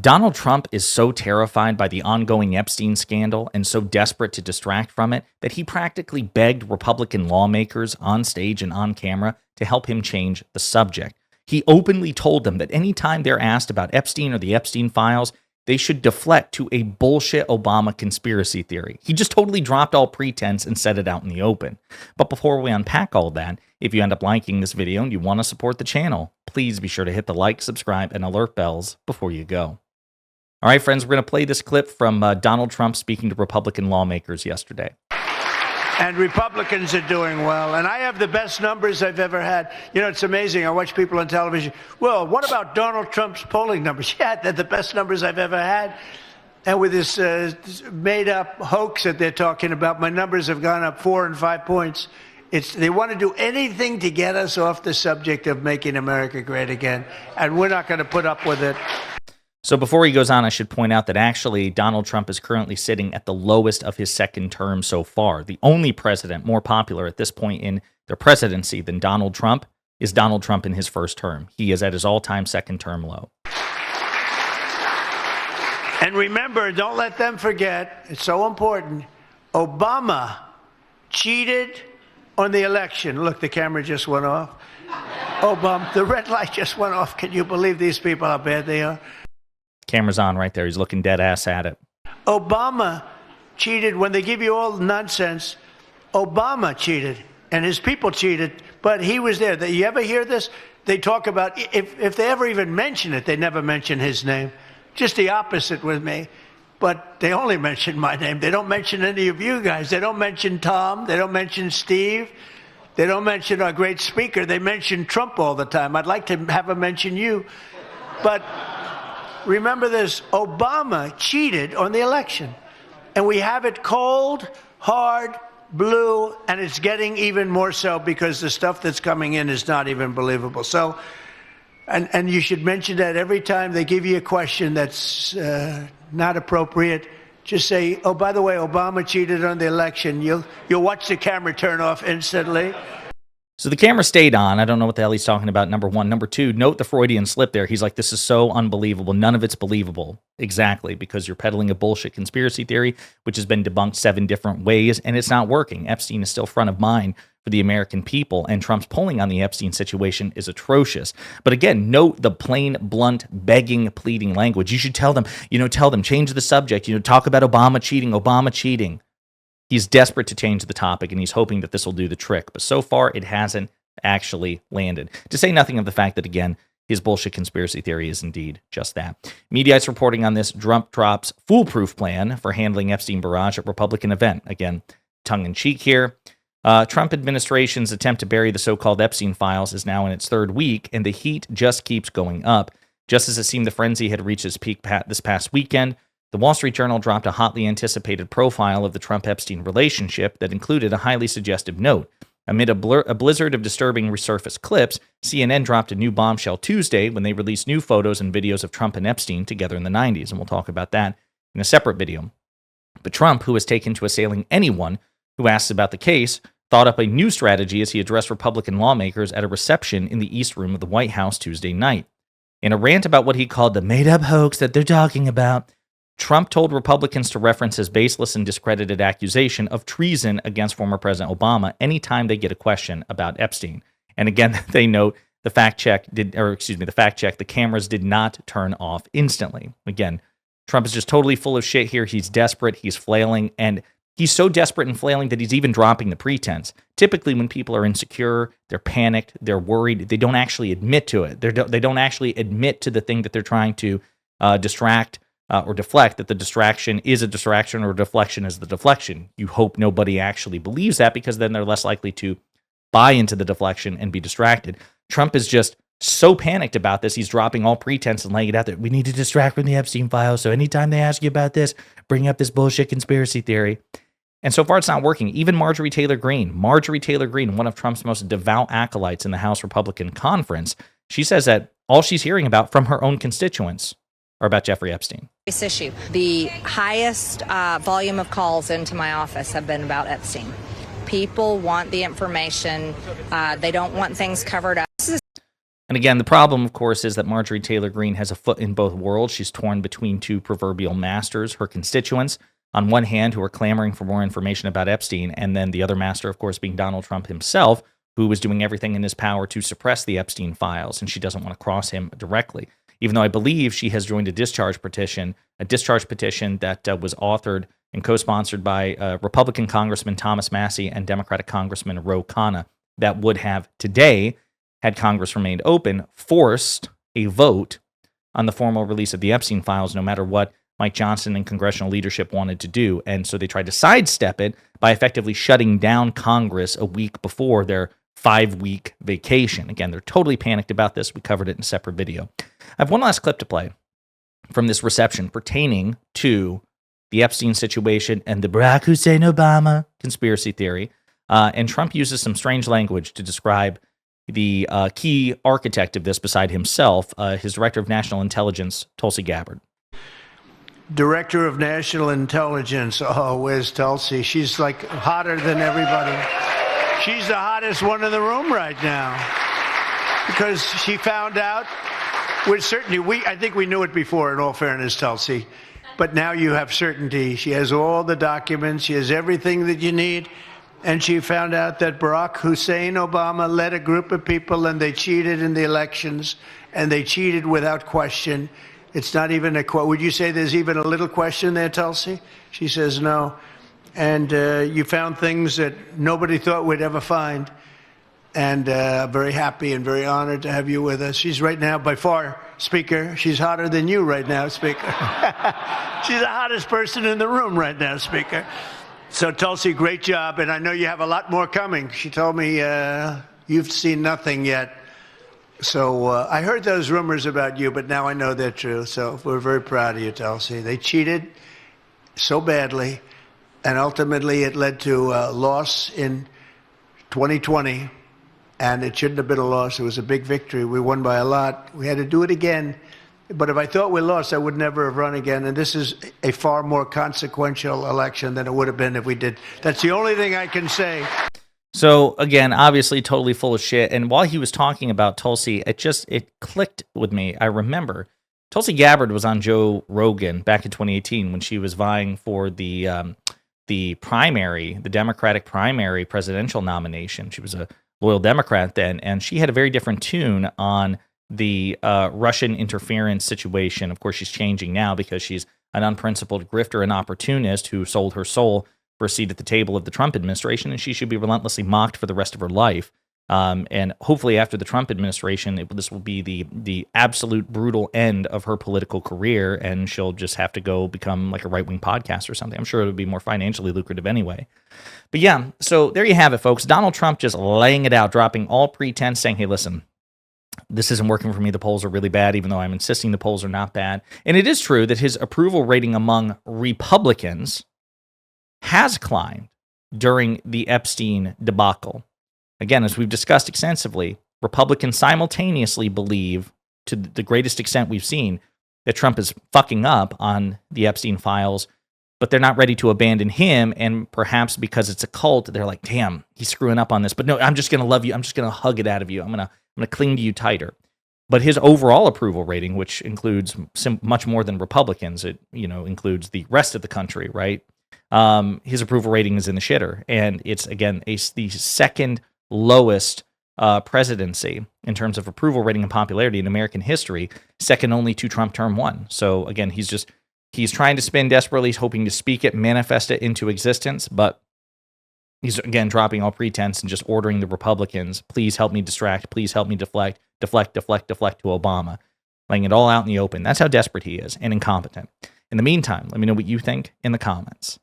Donald Trump is so terrified by the ongoing Epstein scandal and so desperate to distract from it that he practically begged Republican lawmakers on stage and on camera to help him change the subject. He openly told them that anytime they're asked about Epstein or the Epstein files, they should deflect to a bullshit Obama conspiracy theory. He just totally dropped all pretense and said it out in the open. But before we unpack all that, if you end up liking this video and you want to support the channel, please be sure to hit the like, subscribe, and alert bells before you go. All right, friends, we're going to play this clip from Donald Trump speaking to Republican lawmakers yesterday. And Republicans are doing well. And I have the best numbers I've ever had. You know, it's amazing. I watch people on television. Well, what about Donald Trump's polling numbers? Yeah, they're the best numbers I've ever had. And with this made-up hoax that they're talking about, my numbers have gone up 4 and 5 points. They want to do anything to get us off the subject of making America great again. And we're not going to put up with it. So before he goes on, I should point out that actually Donald Trump is currently sitting at the lowest of his second term so far. The only president more popular at this point in their presidency than Donald Trump is Donald Trump in his first term. He is at his all-time second term low. And remember, don't let them forget, it's so important, Obama cheated on the election. Look, the camera just went off. Obama, the red light just went off. Can you believe these people, how bad they are? Camera's on right there. He's looking dead ass at it. Obama cheated. When they give you all the nonsense, Obama cheated and his people cheated, but he was there. You ever hear this? They talk about, if they ever even mention it, they never mention his name. Just the opposite with me. But they only mention my name. They don't mention any of you guys. They don't mention Tom. They don't mention Steve. They don't mention our great speaker. They mention Trump all the time. I'd like to have them mention you. But remember this, Obama cheated on the election. And we have it cold, hard, blue, and it's getting even more so because the stuff that's coming in is not even believable. So, and you should mention that every time they give you a question that's not appropriate. Just say, oh, by the way, Obama cheated on the election. You'll watch the camera turn off instantly. So the camera stayed on. I don't know what the hell he's talking about, number one. Number two, note the Freudian slip there. He's like, this is so unbelievable. None of it's believable. Exactly, because you're peddling a bullshit conspiracy theory, which has been debunked 7 different ways, and it's not working. Epstein is still front of mind for the American people, and Trump's polling on the Epstein situation is atrocious. But again, note the plain, blunt, begging, pleading language. You should tell them, change the subject, talk about Obama cheating. He's desperate to change the topic, and he's hoping that this will do the trick. But so far, it hasn't actually landed. To say nothing of the fact that, again, his bullshit conspiracy theory is indeed just that. Media's reporting on this. Trump drops foolproof plan for handling Epstein barrage at Republican event. Again, tongue-in-cheek here. Trump administration's attempt to bury the so-called Epstein files is now in its 3rd week, and the heat just keeps going up. Just as it seemed the frenzy had reached its peak this past weekend, the Wall Street Journal dropped a hotly anticipated profile of the Trump-Epstein relationship that included a highly suggestive note. Amid a blizzard of disturbing resurfaced clips, CNN dropped a new bombshell Tuesday when they released new photos and videos of Trump and Epstein together in the 90s, and we'll talk about that in a separate video. But Trump, who has taken to assailing anyone who asks about the case, thought up a new strategy as he addressed Republican lawmakers at a reception in the East Room of the White House Tuesday night. In a rant about what he called the made-up hoax that they're talking about, Trump told Republicans to reference his baseless and discredited accusation of treason against former President Obama anytime they get a question about Epstein. And again, they note the cameras did not turn off instantly. Again, Trump is just totally full of shit here. He's desperate, he's flailing, and he's so desperate and flailing that he's even dropping the pretense. Typically, when people are insecure, they're panicked, they're worried, they don't actually admit to it. They don't actually admit to the thing that they're trying to distract or deflect, that the distraction is a distraction or deflection is the deflection. You hope nobody actually believes that, because then they're less likely to buy into the deflection and be distracted. Trump is just so panicked about this, he's dropping all pretense and laying it out there. We need to distract from the Epstein files, so anytime they ask you about this, bring up this bullshit conspiracy theory. And so far, it's not working. Even Marjorie Taylor Greene, one of Trump's most devout acolytes in the House Republican Conference, she says that all she's hearing about from her own constituents are about Jeffrey Epstein. This issue, the highest volume of calls into my office have been about Epstein. People want the information. They don't want things covered up. And again, the problem, of course, is that Marjorie Taylor Greene has a foot in both worlds. She's torn between two proverbial masters, her constituents, on one hand, who are clamoring for more information about Epstein, and then the other master, of course, being Donald Trump himself, who was doing everything in his power to suppress the Epstein files, and she doesn't want to cross him directly. Even though I believe she has joined a discharge petition that was authored and co-sponsored by Republican Congressman Thomas Massie and Democratic Congressman Ro Khanna, that would have today, had Congress remained open, forced a vote on the formal release of the Epstein files, no matter what Mike Johnson and congressional leadership wanted to do. And so they tried to sidestep it by effectively shutting down Congress a week before their 5-week vacation. Again, they're totally panicked about this. We covered it in a separate video. I have one last clip to play from this reception pertaining to the Epstein situation and the Barack Hussein Obama conspiracy theory. And Trump uses some strange language to describe the key architect of this beside himself, his director of national intelligence, Tulsi Gabbard. Director of National Intelligence. Oh, where's Tulsi? She's like hotter than everybody. She's the hottest one in the room right now because she found out with certainty. I think we knew it before, in all fairness, Tulsi, but now you have certainty. She has all the documents. She has everything that you need. And she found out that Barack Hussein Obama led a group of people and they cheated in the elections, and they cheated without question. It's not even a quote. Would you say there's even a little question there, Tulsi? She says no. And you found things that nobody thought we'd ever find. And very happy and very honored to have you with us. She's right now, by far, Speaker, she's hotter than you right now, Speaker. She's the hottest person in the room right now, Speaker. So, Tulsi, great job. And I know you have a lot more coming. She told me you've seen nothing yet. So I heard those rumors about you, but now I know they're true. So we're very proud of you, Tulsi. They cheated so badly, and ultimately it led to a loss in 2020, and it shouldn't have been a loss. It was a big victory. We won by a lot. We had to do it again. But if I thought we lost, I would never have run again. And this is a far more consequential election than it would have been if we did. That's the only thing I can say. So again, obviously totally full of shit. And while he was talking about Tulsi, it clicked with me. I remember Tulsi Gabbard was on Joe Rogan back in 2018 when she was vying for the primary, the Democratic primary presidential nomination. She was a loyal Democrat then, and she had a very different tune on the Russian interference situation. Of course, she's changing now because she's an unprincipled grifter and opportunist who sold her soul for a seat at the table of the Trump administration, and she should be relentlessly mocked for the rest of her life. And hopefully after the Trump administration, this will be the absolute brutal end of her political career, and she'll just have to go become like a right-wing podcast or something. I'm sure it would be more financially lucrative anyway. But yeah, so there you have it, folks. Donald Trump just laying it out, dropping all pretense, saying, hey, listen, this isn't working for me. The polls are really bad, even though I'm insisting the polls are not bad. And it is true that his approval rating among Republicans has climbed during the Epstein debacle. Again, as we've discussed extensively, Republicans simultaneously believe, to the greatest extent we've seen, that Trump is fucking up on the Epstein files, but they're not ready to abandon him. And perhaps because it's a cult, they're like, damn, he's screwing up on this. But no, I'm just going to love you. I'm just going to hug it out of you. I'm going to cling to you tighter. But his overall approval rating, which includes much more than Republicans, it includes the rest of the country, right? His approval rating is in the shitter. And it's, again, the second lowest presidency in terms of approval rating and popularity in American history, second only to Trump term 1. So again, he's trying to spin desperately, he's hoping to speak it, manifest it into existence, but he's, again, dropping all pretense and just ordering the Republicans, please help me distract, please help me deflect to Obama, laying it all out in the open. That's how desperate he is and incompetent. In the meantime, let me know what you think in the comments.